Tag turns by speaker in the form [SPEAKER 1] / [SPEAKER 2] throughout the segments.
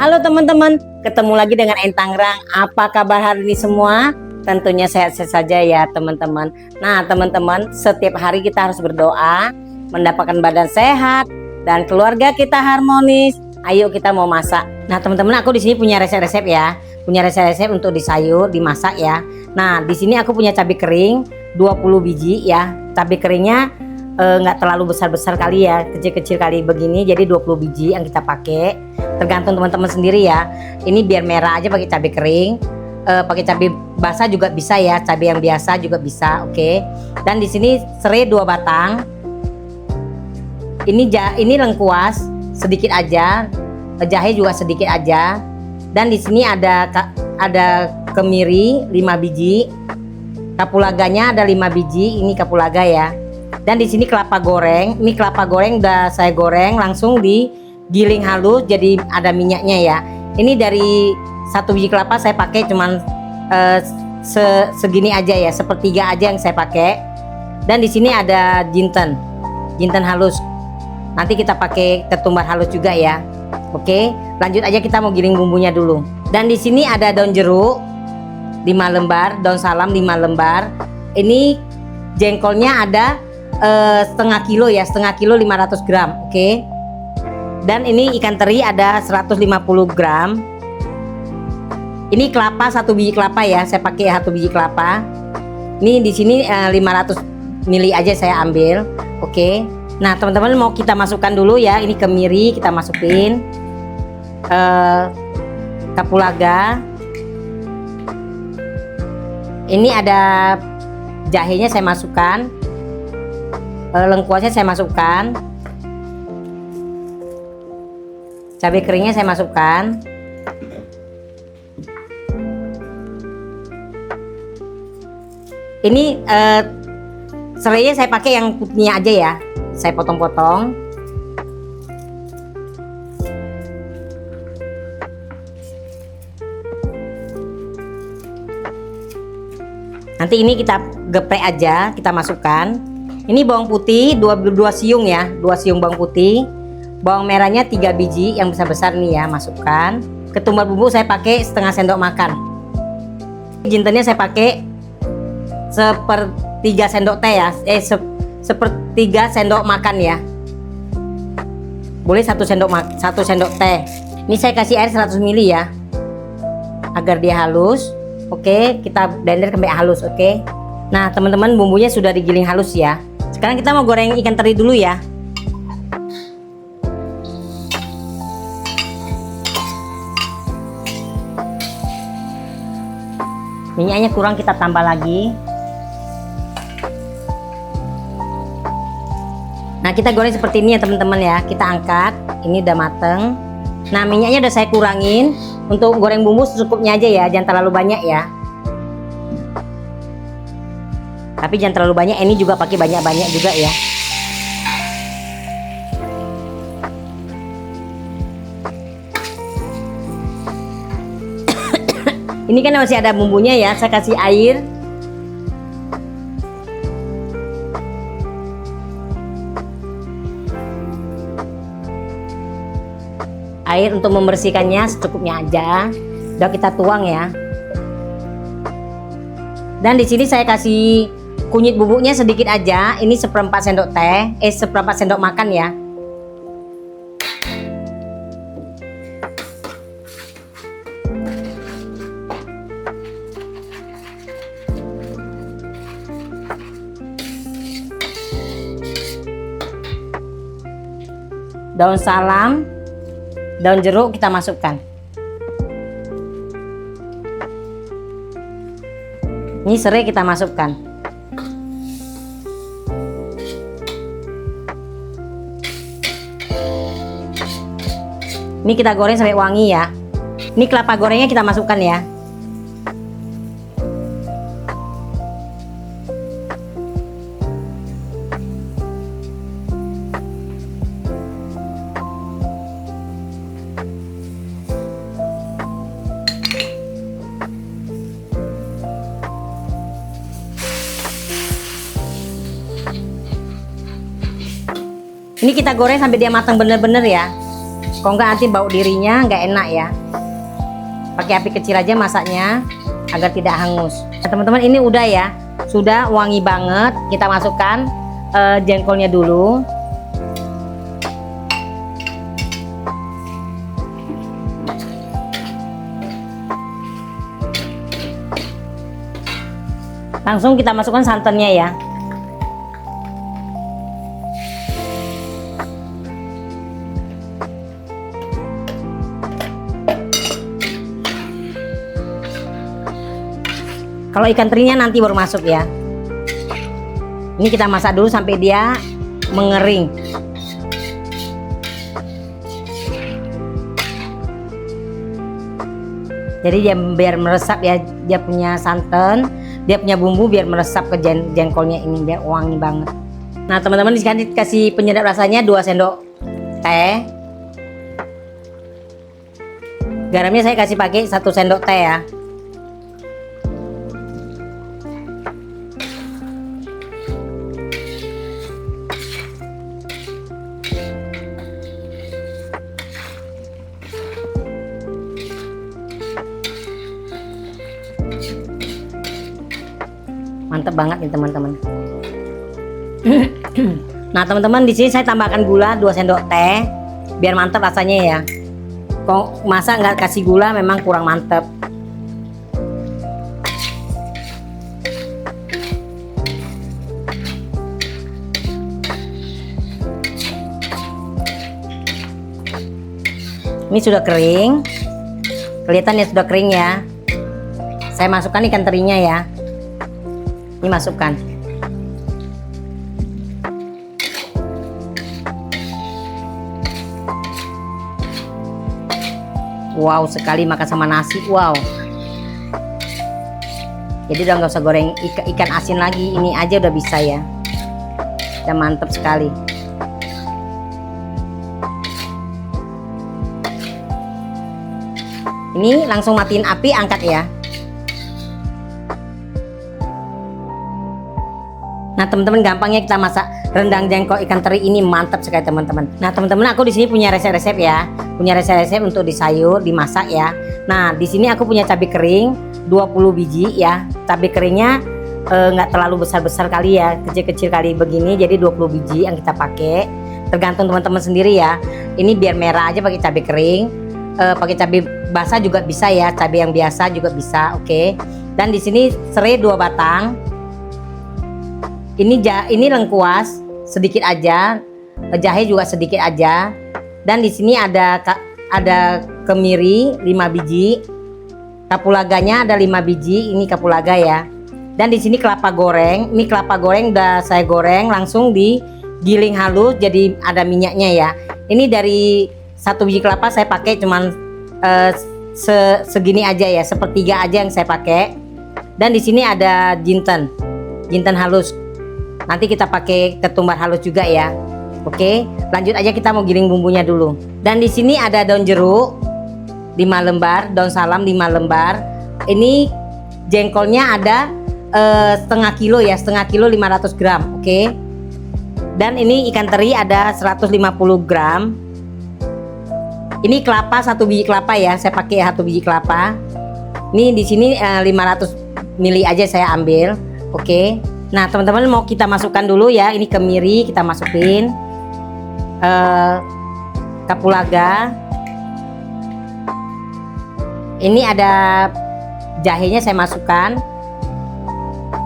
[SPEAKER 1] Halo teman-teman, ketemu lagi dengan Entangrang. Apa kabar hari ini semua? Tentunya sehat-sehat saja ya teman-teman. Nah teman-teman, setiap hari kita harus berdoa, mendapatkan badan sehat, dan keluarga kita harmonis. Ayo kita mau masak. Nah teman-teman, aku di sini punya resep-resep ya. Punya resep-resep untuk di sayur, dimasak ya. Nah di sini aku punya cabai kering 20 biji ya. Cabai keringnya nggak terlalu besar-besar kali ya, kecil-kecil kali begini, jadi 20 biji yang kita pakai. Tergantung teman-teman sendiri ya. Ini biar merah aja pakai cabai kering, pakai cabai basah juga bisa ya, cabai yang biasa juga bisa, oke. Dan di sini serai 2 batang. Ini lengkuas sedikit aja, jahe juga sedikit aja. Dan di sini ada kemiri 5 biji, kapulaganya ada 5 biji, ini kapulaga ya. Dan di sini kelapa goreng. Ini kelapa goreng udah saya goreng langsung digiling halus jadi ada minyaknya ya. Ini dari 1 biji kelapa saya pakai cuman segini aja ya, sepertiga aja yang saya pakai. Dan di sini ada jinten halus. Nanti kita pakai ketumbar halus juga ya. Oke, lanjut aja, kita mau giling bumbunya dulu. Dan di sini ada daun jeruk 5 lembar, daun salam 5 lembar. Ini jengkolnya ada setengah kilo ya, setengah kilo 500 gram, oke. Dan ini ikan teri ada 150 gram. Ini kelapa 1 biji kelapa ya, saya pakai 1 biji kelapa. Ini di sini 500 ml aja saya ambil, oke. Nah teman-teman, mau kita masukkan dulu ya. Ini kemiri kita masukin, kapulaga. Ini ada jahenya saya masukkan, lengkuasnya saya masukkan, cabai keringnya saya masukkan. Ini serainya saya pakai yang putihnya aja ya, saya potong-potong. Nanti ini kita geprek aja, kita masukkan. Ini bawang putih 2 siung ya, 2 siung bawang putih. Bawang merahnya 3 biji yang besar-besar nih ya, masukkan. Ketumbar bumbu saya pakai setengah sendok makan. Jintennya saya pakai sepertiga sendok teh ya, sepertiga sendok makan ya. Boleh 1 sendok teh. Ini saya kasih air 100 ml ya, agar dia halus. Oke, kita blender sampai halus, oke. Nah teman-teman, bumbunya sudah digiling halus ya. Sekarang kita mau goreng ikan teri dulu ya. Minyaknya kurang, kita tambah lagi. Nah kita goreng seperti ini ya teman-teman ya. Kita angkat, ini udah mateng. Nah minyaknya udah saya kurangin. Untuk goreng bumbu secukupnya aja ya, jangan terlalu banyak ya. Tapi jangan terlalu banyak, ini juga pakai banyak-banyak juga ya. Ini kan masih ada bumbunya ya, saya kasih air. Air untuk membersihkannya secukupnya aja. Udah kita tuang ya. Dan di sini saya kasih kunyit bubuknya sedikit aja. Ini seperempat sendok teh, seperempat sendok makan ya. Daun salam, daun jeruk kita masukkan. Ini serai kita masukkan. Ini kita goreng sampai wangi ya. Ini kelapa gorengnya kita masukkan ya. Ini kita goreng sampai dia matang bener-bener ya. Kalau nggak nanti bau dirinya nggak enak ya. Pakai api kecil aja masaknya agar tidak hangus. Nah, teman-teman, ini udah ya, sudah wangi banget. Kita masukkan jengkolnya dulu. Langsung kita masukkan santannya ya. Kalau ikan terinya nanti baru masuk ya. Ini kita masak dulu sampai dia mengering. Jadi dia biar meresap ya, dia punya santan, dia punya bumbu biar meresap ke jengkolnya ini biar wangi banget. Nah teman-teman, di sini kasih penyedap rasanya 2 sendok teh. Garamnya saya kasih pakai 1 sendok teh ya. Mantap banget nih teman-teman. Nah teman-teman, di sini saya tambahkan gula 2 sendok teh biar mantap rasanya ya. Kalau masa nggak kasih gula memang kurang mantap. Ini sudah kering, kelihatan ya sudah kering ya. Saya masukkan ikan terinya ya. Ini masukkan. Wow sekali makan sama nasi. Wow. Jadi udah nggak usah goreng ikan asin lagi. Ini aja udah bisa ya. Udah mantap sekali. Ini langsung matiin api, angkat ya. Nah teman-teman, gampangnya kita masak rendang jengkol ikan teri ini mantap sekali teman-teman. Nah teman-teman, aku di sini punya resep-resep ya, punya resep-resep untuk di sayur dimasak ya. Nah di sini aku punya cabai kering 20 biji ya. Cabai keringnya nggak terlalu besar-besar kali ya, kecil-kecil kali begini. Jadi 20 biji yang kita pakai. Tergantung teman-teman sendiri ya. Ini biar merah aja pakai cabai kering. Pakai cabai basah juga bisa ya, cabai yang biasa juga bisa. Oke. Dan di sini serai 2 batang. Ini lengkuas sedikit aja, jahe juga sedikit aja, dan di sini ada kemiri 5 biji, kapulaganya ada 5 biji, ini kapulaga ya. Dan di sini kelapa goreng, ini kelapa goreng udah saya goreng langsung digiling halus jadi ada minyaknya ya. Ini dari 1 biji kelapa saya pakai cuman segini aja ya, sepertiga aja yang saya pakai. Dan di sini ada jinten halus. Nanti kita pakai ketumbar halus juga ya. Oke, lanjut aja, kita mau giling bumbunya dulu. Dan di sini ada daun jeruk 5 lembar, daun salam 5 lembar. Ini jengkolnya ada setengah kilo ya, setengah kilo 500 gram. Oke. Dan ini ikan teri ada 150 gram. Ini kelapa 1 biji kelapa ya, saya pakai 1 biji kelapa. Ini di sini 500 ml aja saya ambil. Oke. Nah teman-teman, mau kita masukkan dulu ya. Ini kemiri kita masukin, kapulaga. Ini ada jahenya saya masukkan,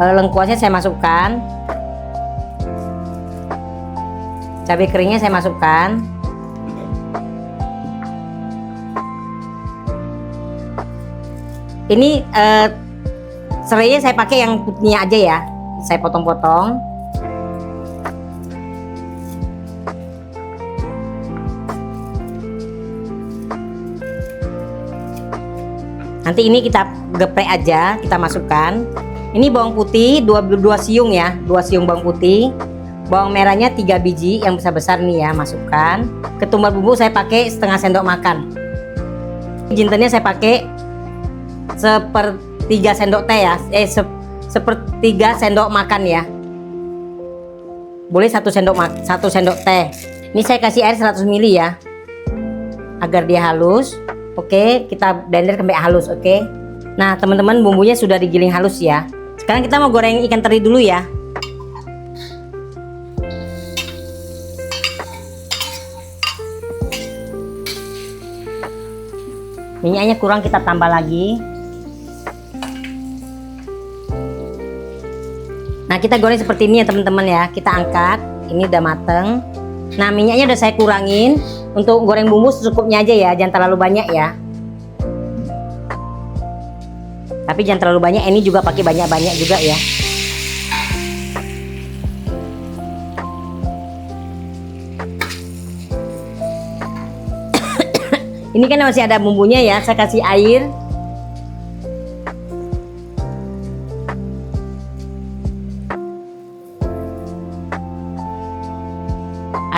[SPEAKER 1] lengkuasnya saya masukkan, cabai keringnya saya masukkan. Ini serainya saya pakai yang putihnya aja ya. Saya potong-potong. Nanti ini kita geprek aja, kita masukkan. Ini bawang putih 2 siung ya, 2 siung bawang putih. Bawang merahnya 3 biji yang besar-besar nih ya, masukkan. Ketumbar bumbu saya pakai setengah sendok makan. Jintennya saya pakai sepertiga sendok teh ya, sepertiga sendok makan ya. Boleh 1 sendok teh. Ini saya kasih air 100 ml ya. agar dia halus. Oke, kita blender sampai halus. Oke. Nah teman-teman, bumbunya sudah digiling halus ya. Sekarang kita mau goreng ikan teri dulu ya. Minyaknya kurang, kita tambah lagi. Nah kita goreng seperti ini ya teman-teman ya. Kita angkat, ini udah mateng. Nah minyaknya udah saya kurangin. Untuk goreng bumbu secukupnya aja ya, jangan terlalu banyak ya. Tapi jangan terlalu banyak, ini juga pakai banyak-banyak juga ya. Ini kan masih ada bumbunya ya, saya kasih air.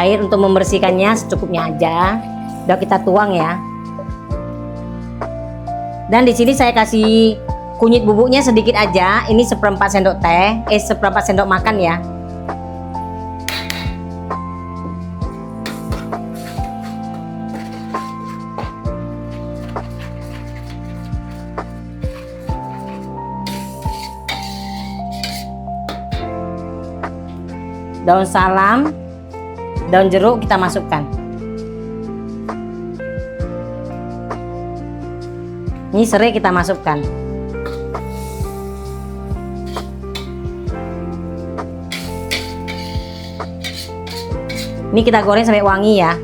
[SPEAKER 1] Air untuk membersihkannya secukupnya aja. Udah kita tuang ya. Dan di sini saya kasih kunyit bubuknya sedikit aja. Ini seperempat sendok teh, seperempat sendok makan ya. Daun salam, daun jeruk kita masukkan. Ini serai kita masukkan. Ini kita goreng sampai wangi ya.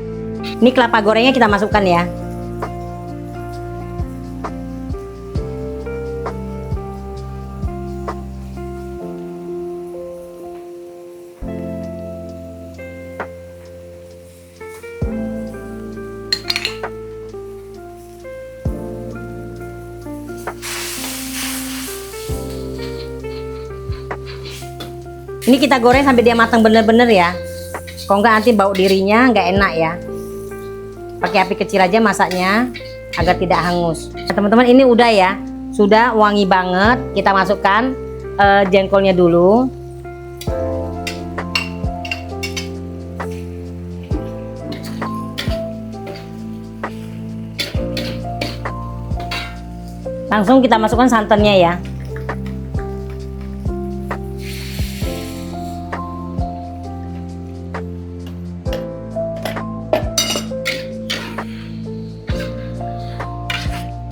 [SPEAKER 1] Ini kelapa gorengnya kita masukkan ya. Ini kita goreng sampai dia matang bener-bener ya. Kalau nggak nanti bau dirinya nggak enak ya. Pakai api kecil aja masaknya agar tidak hangus. Nah, teman-teman ini udah ya, sudah wangi banget. Kita masukkan jengkolnya dulu. Langsung kita masukkan santannya ya.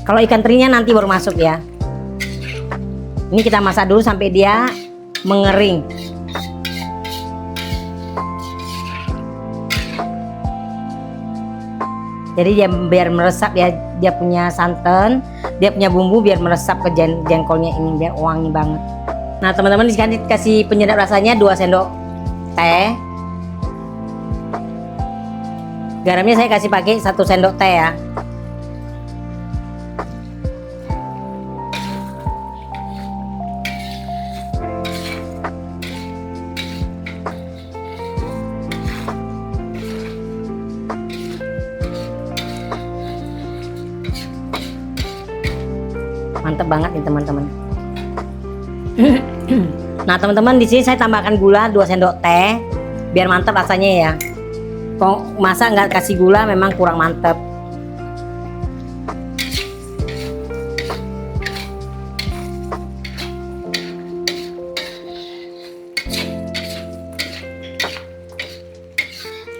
[SPEAKER 1] Kalau ikan terinya nanti baru masuk ya. Ini kita masak dulu sampai dia mengering. Jadi dia biar meresap ya, dia punya santan, dia punya bumbu biar meresap ke jengkolnya ini biar wangi banget. Nah teman-teman, di sini kasih penyedap rasanya 2 sendok teh. Garamnya saya kasih pakai 1 sendok teh ya. Mantep banget nih teman-teman. Nah teman-teman, di sini saya tambahkan gula 2 sendok teh biar mantep rasanya ya. Kalau masa nggak kasih gula memang kurang mantep.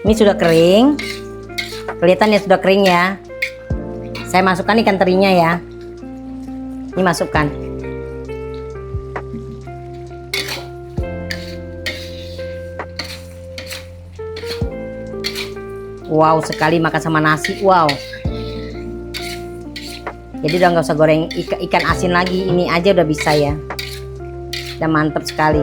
[SPEAKER 1] Ini sudah kering, kelihatan ya sudah kering ya. Saya masukkan ikan terinya ya. Ini masukkan. Wow, sekali makan sama nasi. Wow. Jadi udah nggak usah goreng ikan asin lagi. Ini aja udah bisa ya. Udah mantep sekali.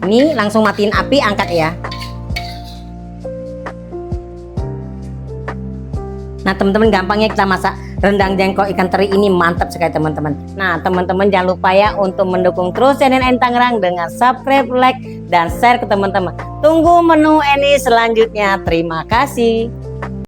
[SPEAKER 1] Ini langsung matiin api, angkat ya. Nah teman-teman, gampangnya kita masak rendang jengkol ikan teri ini mantap sekali teman-teman. Nah teman-teman jangan lupa ya untuk mendukung terus channel Eni Tangerang dengan subscribe, like, dan share ke teman-teman. Tunggu menu Eni selanjutnya. Terima kasih.